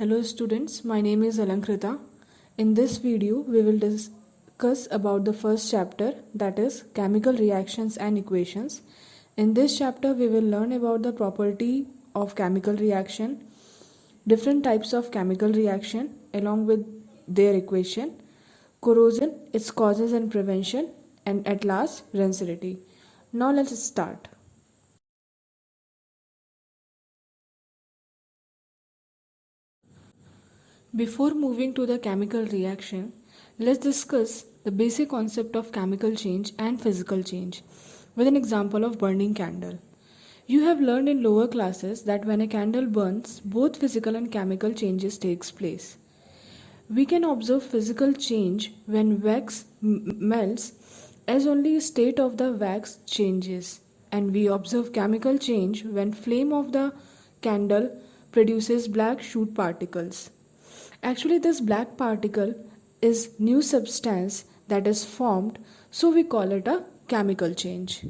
Hello students, my name is Alankrita. In this video, we will discuss about the first chapter, that is chemical reactions and equations. In this chapter, we will learn about the property of chemical reaction, different types of chemical reaction along with their equation, corrosion, its causes and prevention, and at last, rancidity. Now let's start. Before moving to the chemical reaction, let's discuss the basic concept of chemical change and physical change with an example of burning candle. You have learned in lower classes that when a candle burns, both physical and chemical changes takes place. We can observe physical change when wax melts as only a state of the wax changes, and we observe chemical change when flame of the candle produces black soot particles. Actually, this black particle is new substance that is formed, so we call it a chemical change.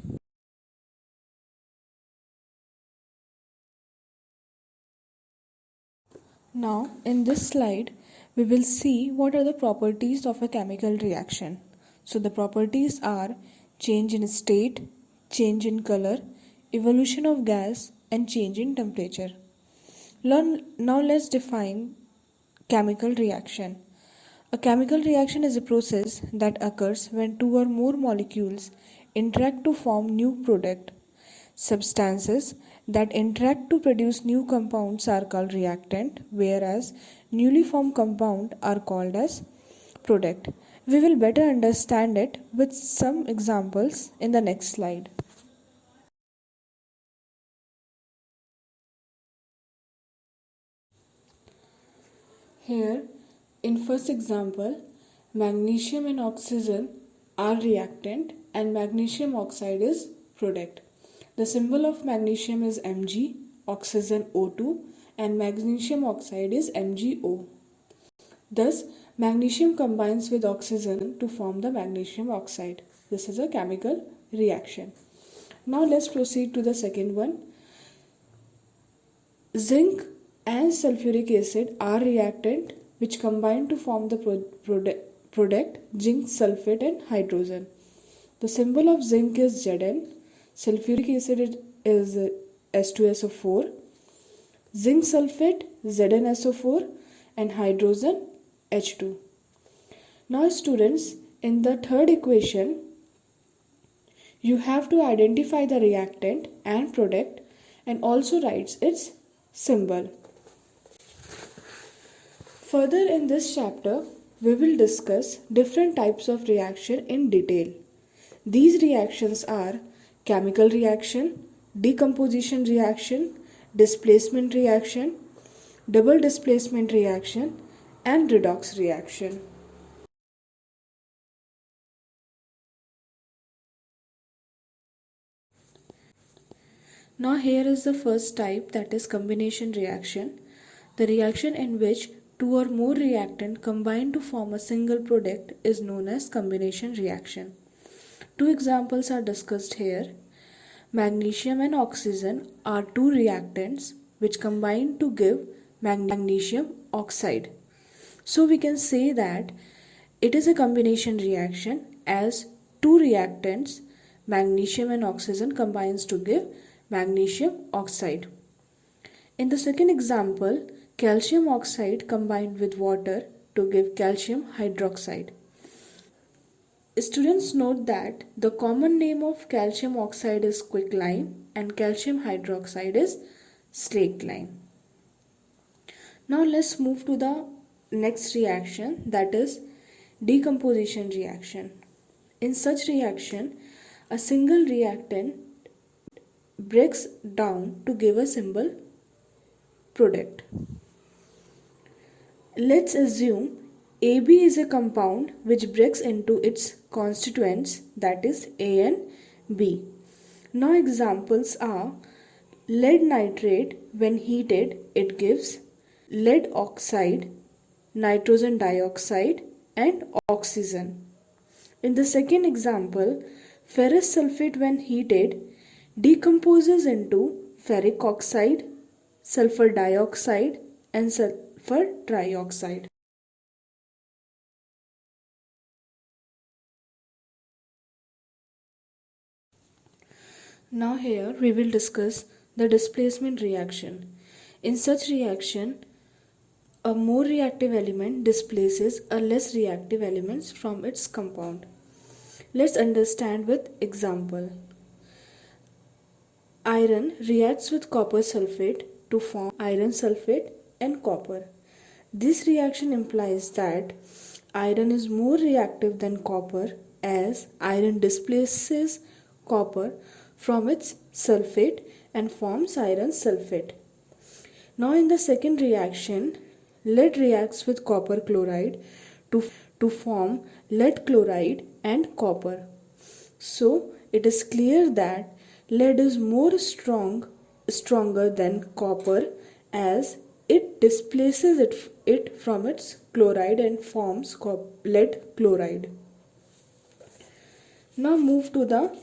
Now, in this slide, we will see what are the properties of a chemical reaction. So, the properties are change in state, change in color, evolution of gas, and change in temperature. Now, let's define chemical reaction. A chemical reaction is a process that occurs when two or more molecules interact to form new product. Substances that interact to produce new compounds are called reactant, whereas newly formed compounds are called as product. We will better understand it with some examples in the next slide. Here, in first example, magnesium and oxygen are reactant and magnesium oxide is product. The symbol of magnesium is Mg, oxygen O2, and magnesium oxide is MgO. Thus, magnesium combines with oxygen to form the magnesium oxide. This is a chemical reaction. Now let's proceed to the second one. Zinc and sulfuric acid are reactant which combine to form the product zinc sulfate and hydrogen. The symbol of zinc is Zn, sulfuric acid is S2SO4, zinc sulfate ZnSO4, and hydrogen H2. Now students, in the third equation, you have to identify the reactant and product and also writes its symbol. Further in this chapter, we will discuss different types of reaction in detail. These reactions are chemical reaction, decomposition reaction, displacement reaction, double displacement reaction, and redox reaction. Now here is the first type, that is combination reaction. The reaction in which two or more reactants combine to form a single product is known as combination reaction. Two examples are discussed here. Magnesium and oxygen are two reactants which combine to give magnesium oxide. So we can say that it is a combination reaction as two reactants, magnesium and oxygen, combines to give magnesium oxide. In the second example, calcium oxide combined with water to give calcium hydroxide. Students note that the common name of calcium oxide is quicklime and calcium hydroxide is slaked lime. Now let's move to the next reaction, that is decomposition reaction. In such reaction, a single reactant breaks down to give a single product. Let's assume AB is a compound which breaks into its constituents, that is A and B. Now examples are lead nitrate. When heated, it gives lead oxide, nitrogen dioxide, and oxygen. In the second example, ferrous sulfate when heated decomposes into ferric oxide, sulfur dioxide, and for trioxide. Now here we will discuss the displacement reaction. In such reaction, a more reactive element displaces a less reactive element from its compound. Let's understand with example. Iron reacts with copper sulfate to form iron sulfate and copper. This reaction implies that iron is more reactive than copper as iron displaces copper from its sulfate and forms iron sulfate. Now in the second reaction, lead reacts with copper chloride to form lead chloride and copper. So it is clear that lead is stronger than copper as it displaces it from its chloride and forms lead chloride. Now move to the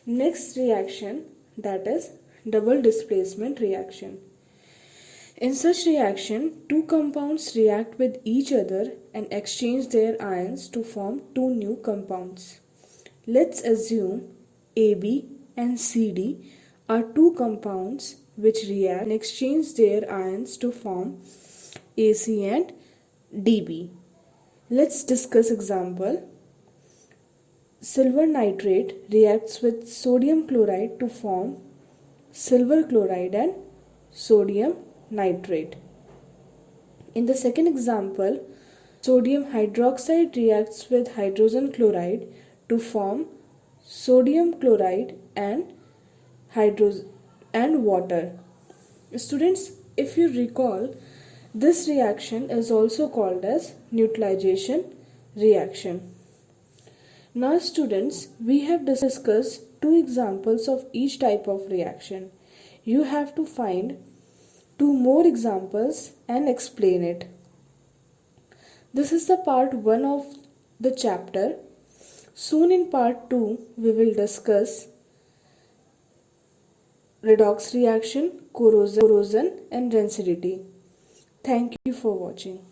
next reaction, that is double displacement reaction. In such reaction, two compounds react with each other and exchange their ions to form two new compounds. Let's assume AB and CD are two compounds which react and exchange their ions to form AC and DB. Let's discuss example. Silver nitrate reacts with sodium chloride to form silver chloride and sodium nitrate. In the second example, sodium hydroxide reacts with hydrogen chloride to form sodium chloride and water. Students, if you recall, this reaction is also called as neutralization reaction. Now students, we have discussed two examples of each type of reaction. You have to find two more examples and explain it. This is the part 1 of the chapter. Soon in part 2, we will discuss redox reaction, corrosion and rancidity. Thank you for watching.